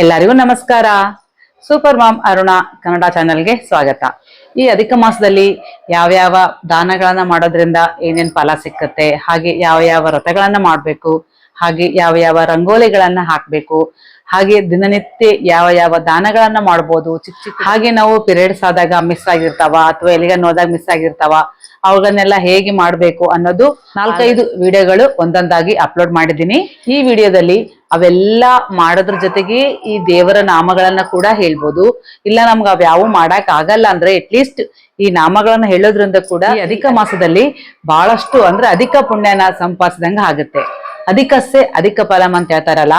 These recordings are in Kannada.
ಎಲ್ಲರಿಗೂ ನಮಸ್ಕಾರ. ಸೂಪರ್ ಮಾಮ್ ಅರುಣ ಕನ್ನಡ ಚಾನೆಲ್ಗೆ ಸ್ವಾಗತ. ಈ ಅಧಿಕ ಮಾಸದಲ್ಲಿ ಯಾವ ದಾನಗಳನ್ನ ಮಾಡೋದ್ರಿಂದ ಏನೇನ್ ಫಲ ಸಿಕ್ಕತ್ತೆ, ಹಾಗೆ ಯಾವ ವ್ರತಗಳನ್ನ ಮಾಡ್ಬೇಕು, ಹಾಗೆ ಯಾವ ರಂಗೋಲಿಗಳನ್ನ ಹಾಕ್ಬೇಕು, ಹಾಗೆ ದಿನನಿತ್ಯ ಯಾವ ದಾನಗಳನ್ನ ಮಾಡ್ಬೋದು. ಚಿಕ್ಕ ಹಾಗೆ ನಾವು ಪೀರಿಯಡ್ಸ್ ಆದಾಗ ಮಿಸ್ ಆಗಿರ್ತಾವ ಅಥವಾ ಎಲ್ಲಿಗೆ ನೋದಾಗ ಮಿಸ್ ಆಗಿರ್ತಾವ, ಅವುಗಳನ್ನೆಲ್ಲ ಹೇಗೆ ಮಾಡ್ಬೇಕು ಅನ್ನೋದು 4-5 ವಿಡಿಯೋಗಳು ಒಂದೊಂದಾಗಿ ಅಪ್ಲೋಡ್ ಮಾಡಿದ್ದೀನಿ. ಈ ವಿಡಿಯೋದಲ್ಲಿ ಅವೆಲ್ಲ ಮಾಡೋದ್ರ ಜೊತೆಗೆ ಈ ದೇವರ ನಾಮಗಳನ್ನ ಕೂಡ ಹೇಳ್ಬೋದು. ಇಲ್ಲ ನಮ್ಗೆ ಅವ್ಯಾವು ಮಾಡಕ್ ಆಗಲ್ಲ ಅಂದ್ರೆ ಅಟ್ಲೀಸ್ಟ್ ಈ ನಾಮಗಳನ್ನ ಹೇಳೋದ್ರಿಂದ ಕೂಡ ಈ ಅಧಿಕ ಮಾಸದಲ್ಲಿ ಬಹಳಷ್ಟು ಅಂದ್ರೆ ಅಧಿಕ ಪುಣ್ಯನ ಸಂಪಾದಿಸಿದಂಗ ಆಗುತ್ತೆ. ಅಧಿಕಸ್ಸೆ ಅಧಿಕ ಫಲಂ ಅಂತ ಹೇಳ್ತಾರಲ್ಲ,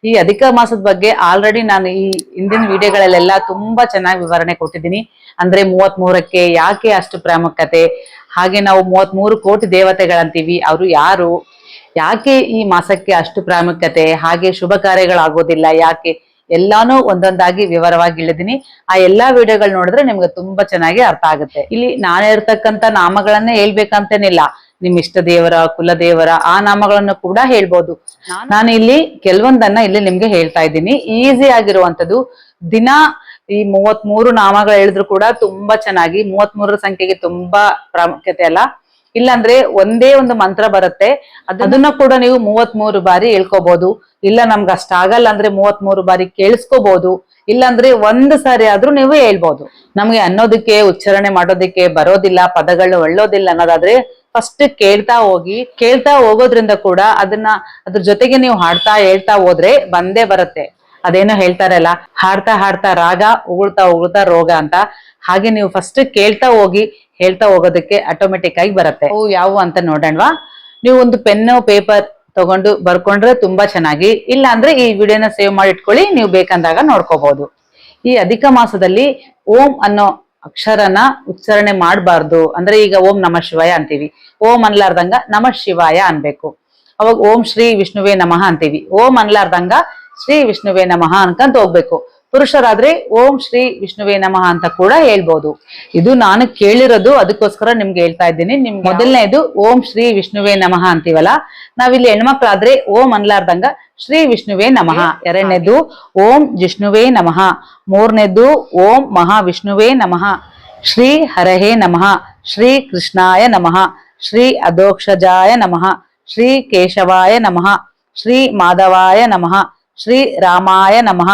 ಈ ಅಧಿಕ ಮಾಸದ ಬಗ್ಗೆ ಆಲ್ರೆಡಿ ನಾನು ಈ ಹಿಂದಿನ ವಿಡಿಯೋಗಳಲ್ಲೆಲ್ಲ ತುಂಬಾ ಚೆನ್ನಾಗಿ ವಿವರಣೆ ಕೊಟ್ಟಿದ್ದೀನಿ. ಅಂದ್ರೆ 33ಕ್ಕೆ ಯಾಕೆ ಅಷ್ಟು ಪ್ರಾಮುಖ್ಯತೆ, ಹಾಗೆ ನಾವು 33 ಕೋಟಿ ದೇವತೆಗಳಂತೀವಿ, ಅವರು ಯಾರು, ಯಾಕೆ ಈ ಮಾಸಕ್ಕೆ ಅಷ್ಟು ಪ್ರಾಮುಖ್ಯತೆ, ಹಾಗೆ ಶುಭ ಕಾರ್ಯಗಳಾಗೋದಿಲ್ಲ ಯಾಕೆ, ಎಲ್ಲಾನು ಒಂದೊಂದಾಗಿ ವಿವರವಾಗಿ ಹೇಳಿದೀನಿ. ಆ ಎಲ್ಲಾ ವಿಡಿಯೋಗಳು ನೋಡಿದ್ರೆ ನಿಮ್ಗೆ ತುಂಬಾ ಚೆನ್ನಾಗಿ ಅರ್ಥ ಆಗುತ್ತೆ. ಇಲ್ಲಿ ನಾನು ಇರ್ತಕ್ಕಂಥ ನಾಮಗಳನ್ನೇ ಹೇಳ್ಬೇಕಂತೇನಿಲ್ಲ, ನಿಮ್ ಇಷ್ಟ ದೇವರ, ಕುಲ ದೇವರ ಆ ನಾಮಗಳನ್ನು ಕೂಡ ಹೇಳ್ಬೋದು. ನಾನು ಇಲ್ಲಿ ಕೆಲವೊಂದನ್ನ ಇಲ್ಲಿ ನಿಮ್ಗೆ ಹೇಳ್ತಾ ಇದ್ದೀನಿ. ಈಸಿ ಆಗಿರುವಂತದ್ದು. ದಿನ ಈ 33 ನಾಮಗಳು ಹೇಳಿದ್ರು ಕೂಡ ತುಂಬಾ ಚೆನ್ನಾಗಿ, 33 ಸಂಖ್ಯೆಗೆ ತುಂಬಾ ಪ್ರಾಮುಖ್ಯತೆ ಅಲ್ಲ. ಇಲ್ಲಾಂದ್ರೆ ಒಂದೇ ಒಂದು ಮಂತ್ರ ಬರುತ್ತೆ, ಅದನ್ನ ಕೂಡ ನೀವು 33 ಬಾರಿ ಹೇಳ್ಕೋಬಹುದು. ಇಲ್ಲ ನಮ್ಗೆ ಅಷ್ಟಾಗಲ್ಲ ಅಂದ್ರೆ 33 ಬಾರಿ ಕೇಳಿಸ್ಕೋಬಹುದು. ಇಲ್ಲಾಂದ್ರೆ ಒಂದು ಸಾರಿ ಆದ್ರೂ ನೀವು ಹೇಳ್ಬೋದು. ನಮ್ಗೆ ಅನ್ನೋದಕ್ಕೆ ಉಚ್ಚಾರಣೆ ಮಾಡೋದಕ್ಕೆ ಬರೋದಿಲ್ಲ, ಪದಗಳು ಒಳ್ಳೋದಿಲ್ಲ ಅನ್ನೋದಾದ್ರೆ ಫಸ್ಟ್ ಕೇಳ್ತಾ ಹೋಗೋದ್ರಿಂದ ಕೂಡ ಅದ್ರ ಜೊತೆಗೆ ನೀವು ಹಾಡ್ತಾ ಹೇಳ್ತಾ ಹೋದ್ರೆ ಬಂದೇ ಬರುತ್ತೆ. ಅದೇನೋ ಹೇಳ್ತಾರಲ್ಲ, ಹಾಡ್ತಾ ರಾಗ, ಉಗುಳ್ತಾ ರೋಗ ಅಂತ. ಹಾಗೆ ನೀವು ಫಸ್ಟ್ ಹೇಳ್ತಾ ಹೋಗೋದಕ್ಕೆ ಆಟೋಮೆಟಿಕ್ ಆಗಿ ಬರುತ್ತೆ. ಅವು ಯಾವ ಅಂತ ನೋಡೋಣವಾ. ನೀವು ಒಂದು ಪೆನ್ನು ಪೇಪರ್ ತಗೊಂಡು ಬರ್ಕೊಂಡ್ರೆ ತುಂಬಾ ಚೆನ್ನಾಗಿ. ಇಲ್ಲ ಅಂದ್ರೆ ಈ ವಿಡಿಯೋನ ಸೇವ್ ಮಾಡಿ ಇಟ್ಕೊಳ್ಳಿ, ನೀವು ಬೇಕಂದಾಗ ನೋಡ್ಕೋಬಹುದು. ಈ ಅಧಿಕ ಮಾಸದಲ್ಲಿ ಓಂ ಅನ್ನೋ ಅಕ್ಷರನ ಉಚ್ಚಾರಣೆ ಮಾಡಬಾರ್ದು. ಅಂದ್ರೆ ಈಗ ಓಂ ನಮಃ ಶಿವಾಯ ಅಂತೀವಿ, ಓಂ ಅನ್ಲಾರ್ದಂಗ ನಮಃ ಶಿವಾಯ ಅನ್ಬೇಕು. ಅವಾಗ ಓಂ ಶ್ರೀ ವಿಷ್ಣುವೇ ನಮಃ ಅಂತೀವಿ, ಓಂ ಅನ್ಲಾರ್ದಂಗ ಶ್ರೀ ವಿಷ್ಣುವೇ ನಮಃ ಅನ್ಕಂತ ಹೋಗ್ಬೇಕು. ಪುರುಷರಾದ್ರೆ ಓಂ ಶ್ರೀ ವಿಷ್ಣುವೇ ನಮಃ ಅಂತ ಕೂಡ ಹೇಳ್ಬೋದು. ಇದು ನಾನು ಕೇಳಿರೋದು, ಅದಕ್ಕೋಸ್ಕರ ನಿಮ್ಗೆ ಹೇಳ್ತಾ ಇದ್ದೀನಿ. ನಿಮ್ಗೆ ಮೊದಲನೇದು ಓಂ ಶ್ರೀ ವಿಷ್ಣುವೇ ನಮಃ ಅಂತೀವಲ್ಲ, ನಾವಿಲ್ಲಿ ಹೆಣ್ಮಕ್ಳಾದ್ರೆ ಓಂ ಅನ್ಲಾರ್ದಂಗ ಶ್ರೀ ವಿಷ್ಣುವೇ ನಮಃ. ಎರಡನೇದು ಓಂ ಜಿಷ್ಣುವೇ ನಮಃ. ಮೂರನೇದು ಓಂ ಮಹಾವಿಷ್ಣುವೇ ನಮಃ. ಶ್ರೀ ಹರಹೇ ನಮಃ. ಶ್ರೀ ಕೃಷ್ಣಾಯ ನಮಃ. ಶ್ರೀ ಅಧೋಕ್ಷಜಾಯ ನಮಃ. ಶ್ರೀ ಕೇಶವಾಯ ನಮಃ. ಶ್ರೀ ಮಾಧವಾಯ ನಮಃ. ಶ್ರೀ ರಾಮಾಯ ನಮಃ.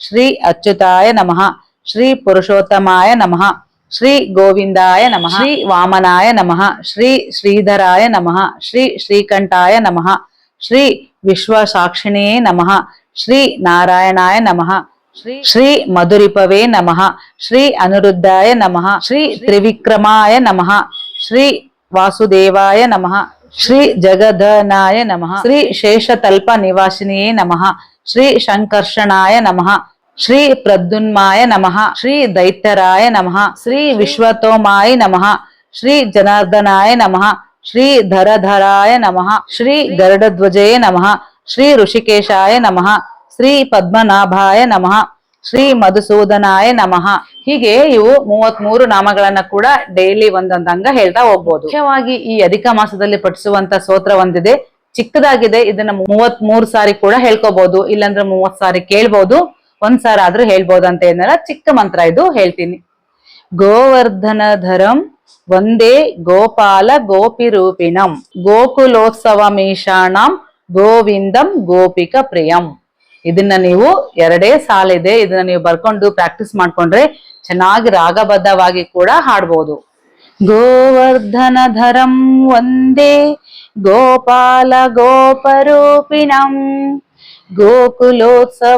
ಶ್ರೀ ಅಚ್ಯುತಾಯ ನಮಃ. ಶ್ರೀ ಪುರುಷೋತ್ತಮಾಯ ನಮಃ. ಶ್ರೀ ಗೋವಿಂದಾಯ ನಮಃ. ಶ್ರೀ ವಾಮನಾಯ ನಮಃ. ಶ್ರೀ ಶ್ರೀಧರಾಯ ನಮಃ. ಶ್ರೀ ಶ್ರೀಕಂಠಾಯ ನಮಃ. ಶ್ರೀ ವಿಶ್ವಸಾಕ್ಷಿಣೇ ನಮಃ. ಶ್ರೀ ನಾರಾಯಣಾಯ ನಮಃ. ಶ್ರೀ ಮಧುರಿಪವೇ ನಮಃ. ಶ್ರೀ ಅನಿರುದ್ಧಾಯ ನಮಃ. ಶ್ರೀ ತ್ರಿವಿಕ್ರಮಾಯ ನಮಃ. ಶ್ರೀ ವಾಸುದೇವಾಯ ನಮಃ. ಶ್ರೀ ಜಗದನಾಯ ನಮಃ. ಶ್ರೀ ಶೇಷತಲ್ಪ ನಿವಾಸಿನಿಯೇ ನಮಃ. ಶ್ರೀ ಶಂಕರ್ಷಣಾಯ ನಮಃ. ಶ್ರೀ ಪ್ರದ್ಯುನ್ಮಾಯ ನಮಃ. ಶ್ರೀ ದೈತ್ಯರಾಯ ನಮಃ. ಶ್ರೀ ವಿಶ್ವತೋಮಾಯ ನಮಃ. ಶ್ರೀ ಜನಾರ್ದನಾಯ ನಮಃ. ಶ್ರೀ ಧರಧರಾಯ ನಮಃ. ಶ್ರೀ ಗರುಡಧ್ವಜೇ ನಮಃ. ಶ್ರೀ ಋಷಿಕೇಶಾಯ ನಮಃ. ಶ್ರೀ ಪದ್ಮನಾಭಾಯ ನಮಃ. ಶ್ರೀ ಮಧುಸೂದನಾಯ ನಮಃ. ಹೀಗೆ ಇವು 33 ನಾಮಗಳನ್ನ ಕೂಡ ಡೈಲಿ ಒಂದೊಂದಂಗ ಹೇಳ್ತಾ ಹೋಗ್ಬೋದು. ಮುಖ್ಯವಾಗಿ ಈ ಅಧಿಕ ಮಾಸದಲ್ಲಿ ಪಠಿಸುವಂತ ಸ್ತೋತ್ರ ಒಂದಿದೆ, ಚಿಕ್ಕದಾಗಿದೆ. ಇದನ್ನ 33 ಸಾರಿ ಕೂಡ ಹೇಳ್ಕೋಬಹುದು, ಇಲ್ಲಾಂದ್ರೆ 30 ಸಾರಿ ಕೇಳ್ಬೋದು, ಒಂದ್ಸಾರಿ ಆದ್ರೂ ಹೇಳ್ಬೋದು ಅಂತ ಏನಾರ ಚಿಕ್ಕ ಮಂತ್ರ ಇದು ಹೇಳ್ತೀನಿ. ಗೋವರ್ಧನಧರಂ ವಂದೇ ಗೋಪಾಲ ಗೋಪಿರೂಪಿಣಂ ಗೋಕುಲೋತ್ಸವಮೀಶಾಣಂ ಗೋವಿಂದಂ ಗೋಪಿಕ ಪ್ರಿಯಂ. ಇದನ್ನ ನೀವು 2 ಸಾಲಿದೆ, ಇದನ್ನ ನೀವು ಬರ್ಕೊಂಡು ಪ್ರಾಕ್ಟೀಸ್ ಮಾಡ್ಕೊಂಡ್ರೆ ಚೆನ್ನಾಗಿ ರಾಗಬದ್ಧವಾಗಿ ಕೂಡ ಹಾಡ್ಬೋದು. ಗೋವರ್ಧನಧರಂ ವಂದೇ ಗೋಪಾಲ ಗೋಪರೂಪಿಣಂ ಗೋಕುಲೋತ್ಸವಮೀಶಾಣಂ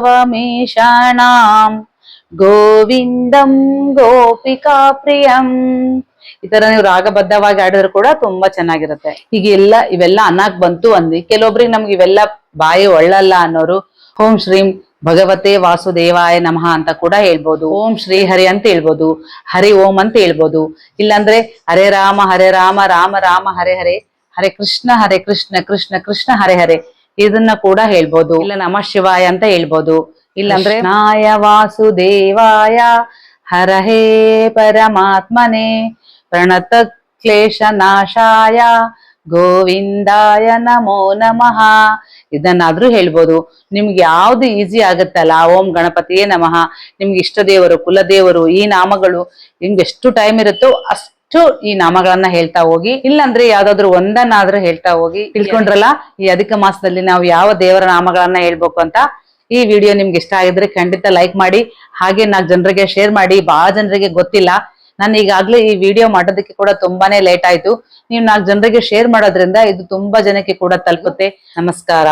ಗೋವಿಂದಂ ಗೋಪಿಕಾ ಪ್ರಿಯಂ. ಈ ತರ ನೀವು ರಾಗಬದ್ಧವಾಗಿ ಆಡಿದ್ರು ಕೂಡ ತುಂಬಾ ಚೆನ್ನಾಗಿರುತ್ತೆ. ಈಗ ಇವೆಲ್ಲ ಅನ್ನಕ್ ಬಂತು ಅಂದಿ, ಕೆಲವೊಬ್ರಿಗೆ ನಮ್ಗೆ ಇವೆಲ್ಲ ಬಾಯಿ ಒಳ್ಳಲ್ಲ ಅನ್ನೋರು ಓಂ ಶ್ರೀಂ ಭಗವತೆ ವಾಸುದೇವಾಯ ನಮಃ ಅಂತ ಕೂಡ ಹೇಳ್ಬೋದು. ಓಂ ಶ್ರೀ ಹರಿ ಅಂತ ಹೇಳ್ಬೋದು, ಹರಿ ಓಂ ಅಂತ ಹೇಳ್ಬೋದು. ಇಲ್ಲಾಂದ್ರೆ ಹರೇ ರಾಮ ರಾಮ ರಾಮ ಹರೇ ಹರೇ, ಹರೇ ಕೃಷ್ಣ ಕೃಷ್ಣ ಕೃಷ್ಣ ಹರೇ ಹರೇ, ಇದನ್ನ ಕೂಡ ಹೇಳ್ಬೋದು. ಇಲ್ಲ ನಮಃ ಶಿವಾಯ ಅಂತ ಹೇಳ್ಬೋದು. ಇಲ್ಲಾಂದ್ರೆ ನಾಯ ವಾಸುದೇವಾಯ ಹರಹೇ ಪರಮಾತ್ಮನೆ ಪ್ರಣತ ಕ್ಲೇಶ ನಾಶಾಯ ಗೋವಿಂದಾಯ ನಮೋ ನಮಃ. ಇದನ್ನಾದ್ರೂ ಹೇಳ್ಬೋದು. ನಿಮ್ಗೆ ಯಾವ್ದು ಈಸಿ ಆಗುತ್ತಲ್ಲ, ಓಂ ಗಣಪತಿಯೇ ನಮಃ, ನಿಮ್ಗೆ ಇಷ್ಟ ದೇವರು, ಕುಲದೇವರು, ಈ ನಾಮಗಳು ನಿಮ್ಗೆ ಎಷ್ಟು ಟೈಮ್ ಇರುತ್ತೋ ಅಷ್ಟು ಈ ನಾಮಗಳನ್ನ ಹೇಳ್ತಾ ಹೋಗಿ. ಇಲ್ಲಾಂದ್ರೆ ಯಾವ್ದಾದ್ರು ಒಂದನ್ನಾದ್ರೂ ಹೇಳ್ತಾ ಹೋಗಿ. ತಿಳ್ಕೊಂಡ್ರಲ್ಲ ಈ ಅಧಿಕ ಮಾಸದಲ್ಲಿ ನಾವು ಯಾವ ದೇವರ ನಾಮಗಳನ್ನ ಹೇಳ್ಬೇಕು ಅಂತ. ಈ ವಿಡಿಯೋ ನಿಮ್ಗೆ ಇಷ್ಟ ಆಗಿದ್ರೆ ಖಂಡಿತ ಲೈಕ್ ಮಾಡಿ, ಹಾಗೆ 4 ಜನರಿಗೆ ಶೇರ್ ಮಾಡಿ. ಬಹಳ ಜನರಿಗೆ ಗೊತ್ತಿಲ್ಲ. ನಾನು ಈಗಾಗ್ಲೇ ಈ ವಿಡಿಯೋ ಮಾಡೋದಕ್ಕೆ ಕೂಡ ತುಂಬಾನೇ ಲೇಟ್ ಆಯ್ತು. ನೀವು 4 ಜನರಿಗೆ ಶೇರ್ ಮಾಡೋದ್ರಿಂದ ಇದು ತುಂಬಾ ಜನಕ್ಕೆ ಕೂಡ ತಲುಪುತ್ತೆ. ನಮಸ್ಕಾರ.